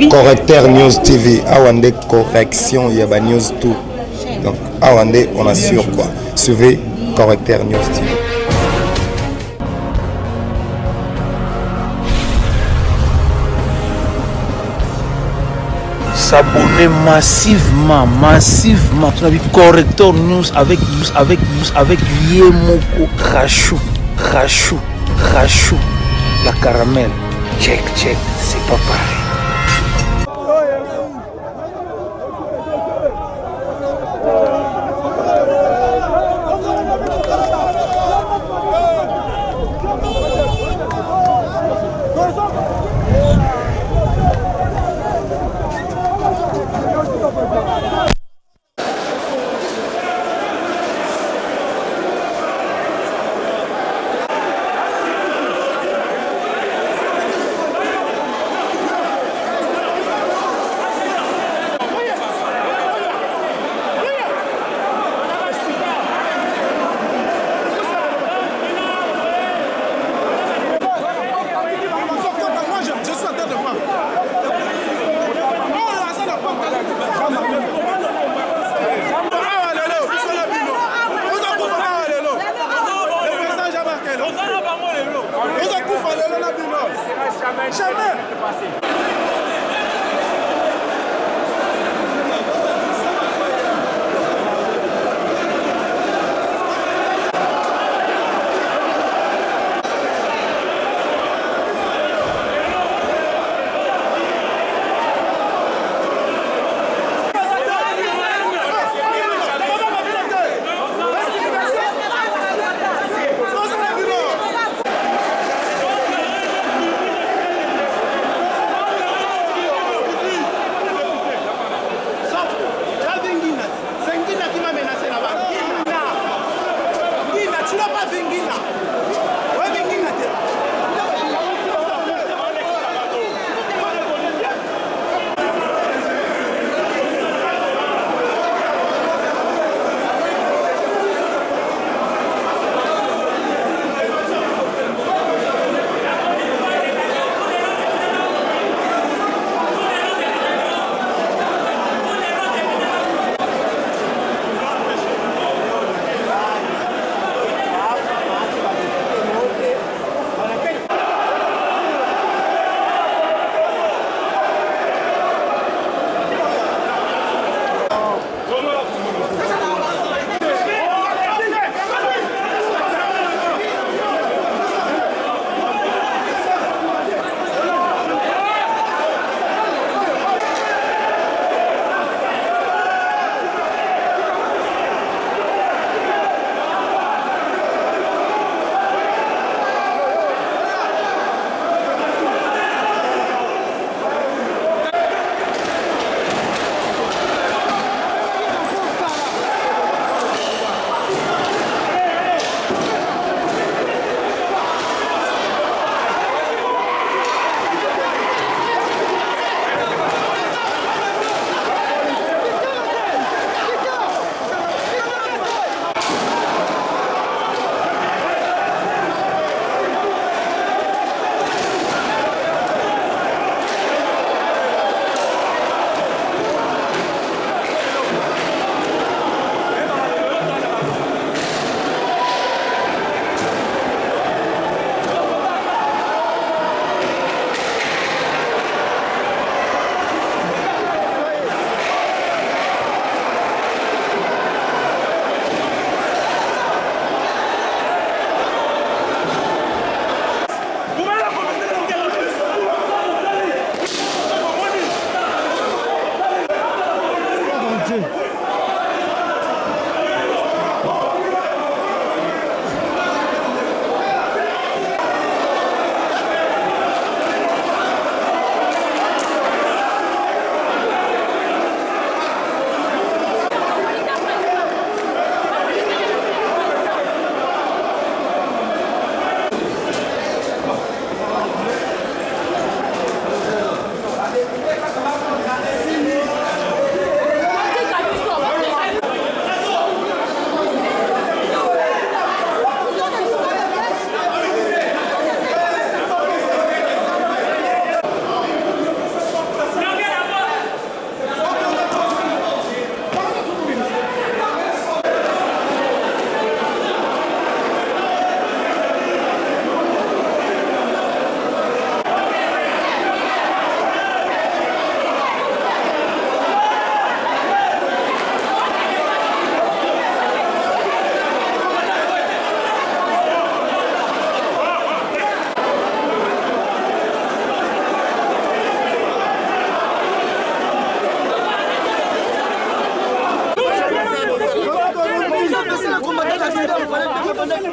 Correcteur News TV, Awande correction, il y a News tout. Donc Awande, on assure quoi. Suivez Correcteur News TV. S'abonner massivement. Tu as vu Correcteur News avec Yemoko Crachou, la caramel. Check, c'est pas pareil.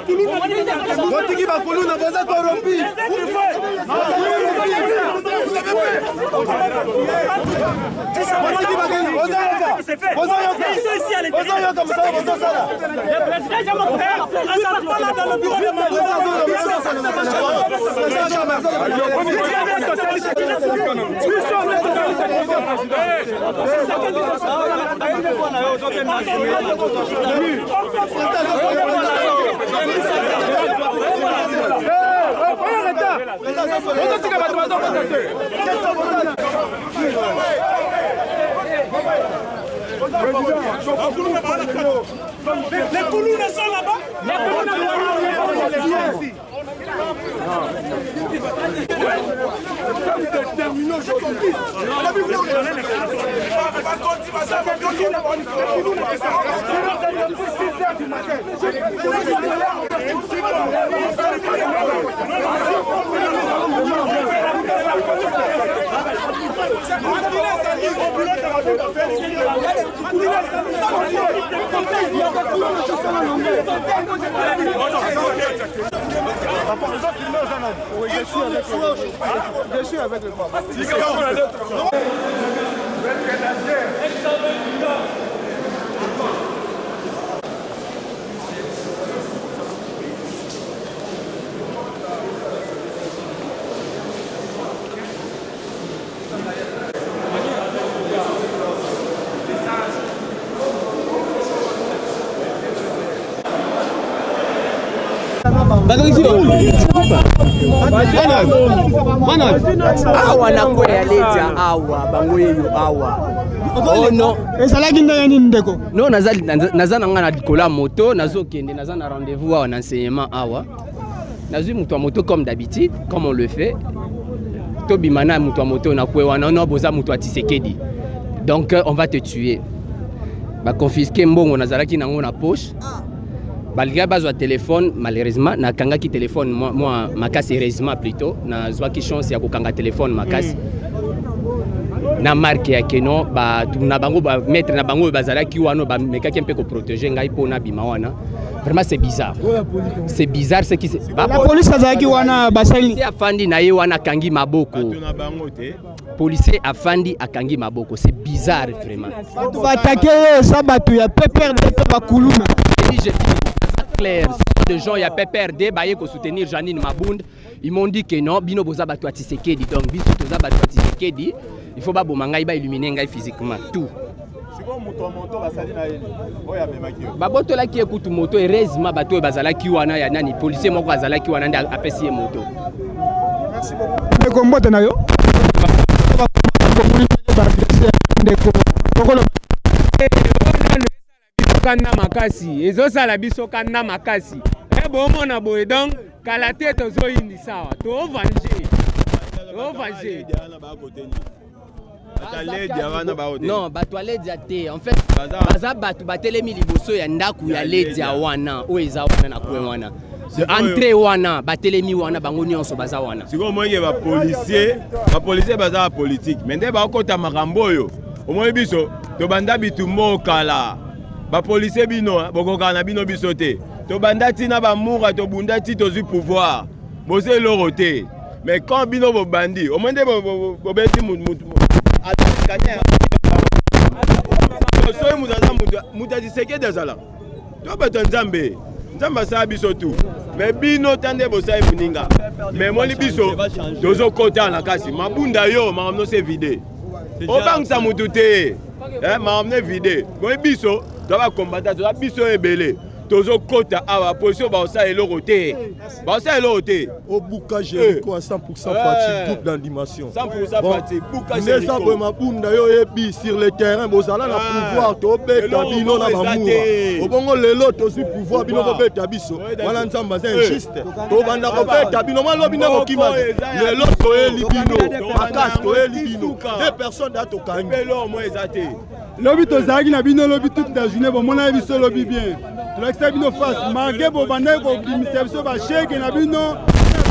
Botiki bakulu na boza corrompu. Les Koulounes sont là-bas. Je suis avec le papa. Awa nako ya leja awa bango yeyo awa. Oh non. Ezalaki ndenge nini ndeko? Non naza nanga na dikola moto nazokende naza na rendez-vous awa na enseignement awa. Nazui mutu moto comme d'habitude comme on le fait. Tobimana mutu moto na kwe wana no boza mutu Tshisekedi. Donc on va te tuer. Ba confisquer mbongo nazalaki nango na poche. Balga bazwa téléphone malheureusement na kanga ki téléphone moi makasi heureusement plutôt na zwa ki chance ya kokanga téléphone makasi na marque ya keno ba na bango ba mettre na bango bazala ki wano ba mekaki mpe ko protéger ngai pona bima wana vraiment c'est bizarre ce qui la police azaki wana basali c'est afandi na ye wana kangi maboko policier afandi akangi maboko c'est bizarre vraiment ba attaquer ça batu ya PPRD ba kuluna clair, des gens, il y a PPRD, bah, pour soutenir Janine Mabound. Ils m'ont dit que non, Bino Boza Batou Tshisekedi. Donc, Bino Boza Batou Tshisekedi, il faut pas bomanga, il va illuminer physiquement. Tout. C'est bon, moto, va salir na ele. Oya memaki. Bah, boto là qui écoute moto, heureusement, bateau et bazala qui wana, ya nani, policier, moko bazala qui wana, apprécier moto. Merci beaucoup. Le combat de Nayo. Kana makasi ezosala biso kana makasi ebomona boye donc kala te tozoyindi sawa to venger non bato aledia te en fait baza bato batelemi liboso ya ndaku ya ledia wana oyo eza wana na kwe wana entrée wana batelemi wana bango nyonso baza wana siko moye ba policier baza politique mais nde bakota makambo oyo omoyi biso to banda bitumbo kala ba policier bino bokoka na bino biso te to banda tina ba mura to bunda ti to zu pouvoir bose loroté mais quand bino bo bandi au moins de bo beti mutu atakanya so mudaza mutu Tshisekedi ezala to bato nzambe sa biso tout mais bino tande bosa emuninga mais moni biso tozo kota na kasi mabunda yo makamno se vide obangisa mutu te makamno vide moi biso to ba combattre to biso ebele tozo kota awa position ba osa eloko te au Buka Jericho à 100% fatigue groupe d'animation 100% fatigue Buka Jericho nesa bo mabunda yo ebi sur le terrain bozala na pouvoir to beta bino na bamura obongo lelo to su pouvoir bino ko beta biso wana nzamba c'est injuste to banda ko beta bino malo bino ko kima lelo to eli bino akas to eli bino des personnes da to kangi pelo mo ezate lobi to zaki na bino lobi toute la journée bon mona biso lobi bien to l'extérieur bino face marqué bo banda ko bimisa biso ba chèque na bino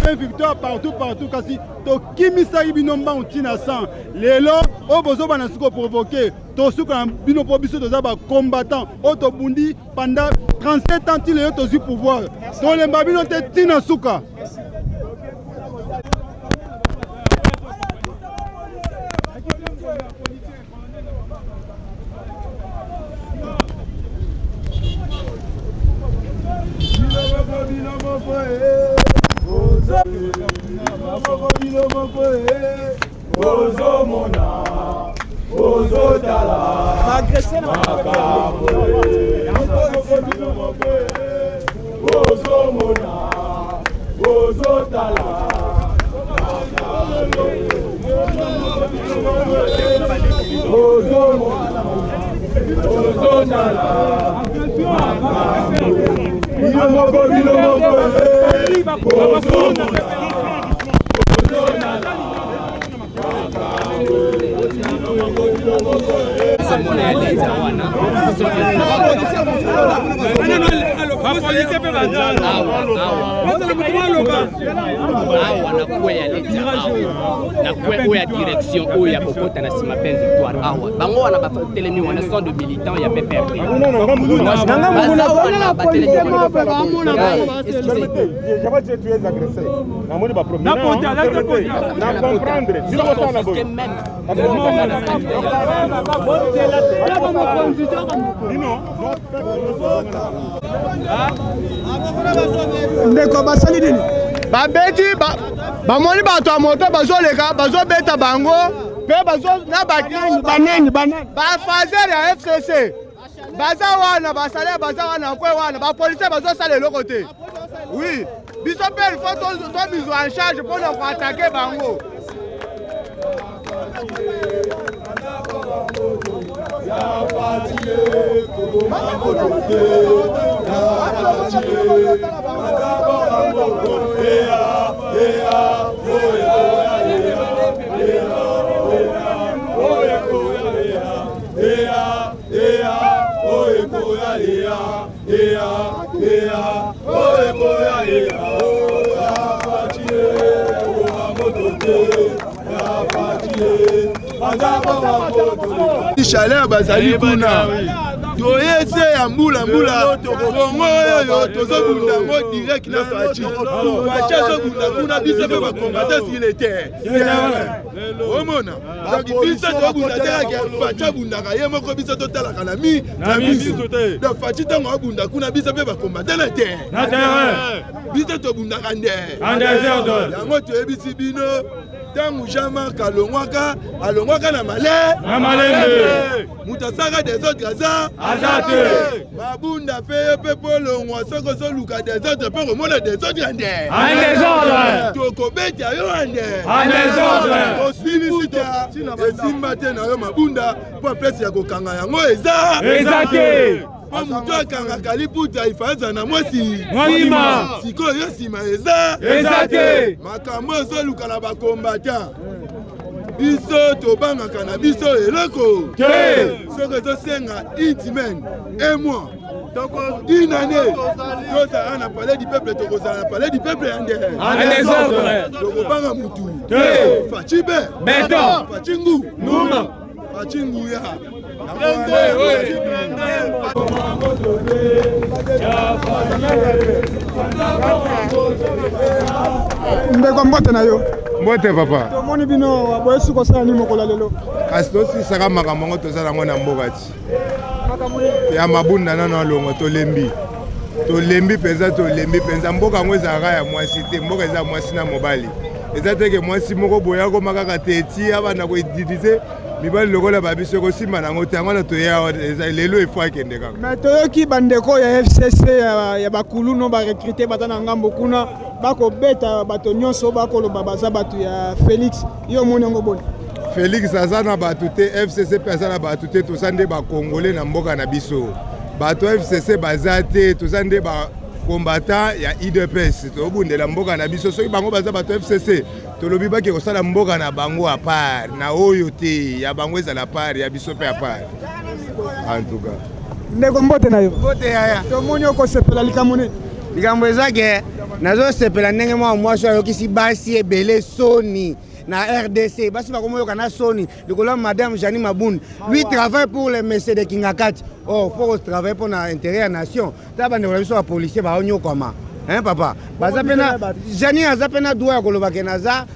plein victoire partout kasi tokimisaki bino mbangu ntina 100 lelo oyo bozoba na siko provoke tosuka na bino mpo biso toza bacombattant oyo tobundi pendant 37 ans ti leyo tozwi pouvoir tolemba bino te ntina suka. Oya direction oya kokota na sima peine victoire awa bango wana batelemi wana sont de militants ya PPRD ndeko basali nini babeti bamoni bato ya moto bazoleka bazobeta bango mpe na banani bafazer ya FCC baza wana basale baza wana kwe wana bapolisier bazosala eloko te. Oui biso mpe ilfo tobizwa en charge mpona koatake bango. Chaleur bazali kuna toyese ya mbula bongo oyo tozobunda ngo direct na faci faci azobunda kuna biso mpe bakombata sur le terre omona donc biso tobunda telaka faci abundaka ye moko biso totalaka na miso donc faci ntango abunda kuna biso mpe bakombata na terre biso tobundaka nde yango toyebisi bino tangu Jean-Marc alongwaka na malembe mutu asaka des autres aza te mabunda pe polongwa soko ozoluka des autres mpe komona des autres nde tokobeta yo nde osibisuta esimba te na yo mabunda mpo apesi ya kokanga yango eza te mpo mutu akangaka liputa ifaza na mwasi sikoyo yo nsima eza te makambo ezoluka na bakombata biso tobangaka na biso eloko soki ezosenga intimen emoi une année tozala na palais du peuple tokozala na palais du peuple ya ndere tokobanga mutu faci faci ngu faci nguya ndeko mbote na yo mbote papa tomoni bino boyesu kosala nini mokolo lelo kasi tosisaka makambo yango tozala yango na mboka ti ya mabunda nano alongo tolembi mpenza mboka yango ezalaka ya mwasi te mboka eza mwasi na mobali eza teke mwasi moko boya koma kaka te eti abanda koeditize mibali lokola babiso kosimba nango te yango na toya lelo efo akende kaka me toyoki bandeko ya FCC ya bakulu no barekrite baza na ngambo kuna bakobeta bato nyonso bakoloba baza bato ya Félix yo moni yango boni Félix aza na bato te FCC mpe aza na bato te toza nde bakongole na mboka na biso bato FCC baza te toza nde bakombatant ya UDPS tobundela mboka na biso soki bango baza bato FCC tolobi bake kosala mboka na bango a part na oyo te ya bango ezala part ya biso mpe a part en tout cas ndeko mbote na yo mbote yaya tomoni okosepela likambo nini likambo ezake nazosepela ndenge mwa mwasi ayokisi basi ebele soni na RDC basi bakomoyoka na soni likolo madame Jani Mabunda lui travaille pour le messieurs de Kingakati. Oh faut travailler pour l'intérêt de la nation ta bande la biso ba policier ba onyokoma hein papa baza pena Jani aza pena droit ya koloba kenaza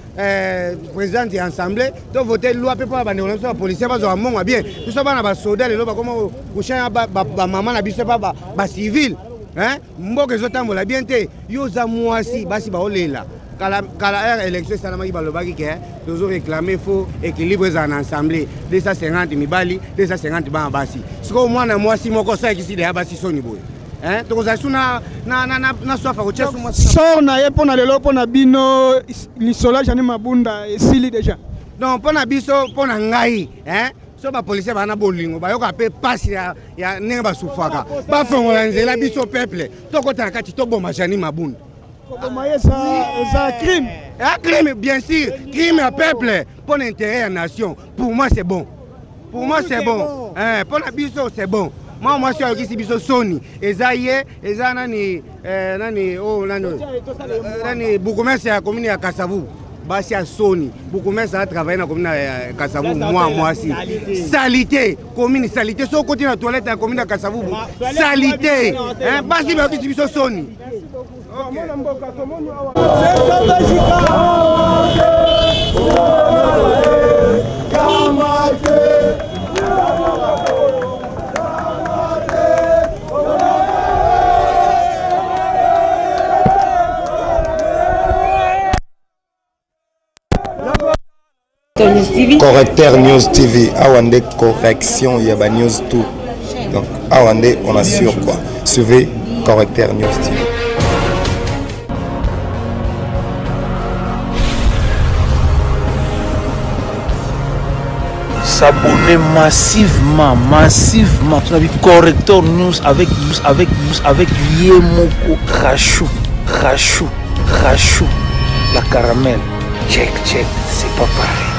président de l'assemblée to voter loi pe pa bande la biso ba policier ba zo monga bien biso bana ba soldat lelo ba komo kushanya ba mama na biso ba civil hein mboka ezotambola bien te yo za mwasi basi ba olela kala élection salamaki balobaki ke toujours réclamer faux équilibre en assemblée 250 mibali 250 bana basi siko mwana mwasi moko sa ekisi de basi soni boye hein tokoza suna na sofa ko chesu mwasi sort na ye pona lelo pona bino lisola Jani Mabunda esili déjà non pona biso pona ngai hein so ba policier bana bolingo bayoka pe pasi ya ndenge basufaka bafongola nzela biso peuple tokota kati toboma Jani Mabunda. C'est crime. Un crime, bien sûr. Crime à peuple pour l'intérêt de la nation. Pour moi, c'est bon. Pour moi, c'est bon. Pour la biso, c'est bon. Moi, je suis ici, biso Sony. Ezaïe, nani, Boukoumès, la commune à Kassavou. Basi à Sony. Boukoumès a travaillé dans la commune à Kassavou. Moi aussi. Salité. Commune, salité. Si on continue la toilette dans la commune à Kassavou, salité. Basi, biso Sony. Correcteur News TV, Awande correction, il y a ba news tout. Donc Awande on assure quoi. Suivez Correcteur News TV. S'abonner massivement. Correcteur News avec Yemoko Rachou. La caramel. Check, c'est pas pareil.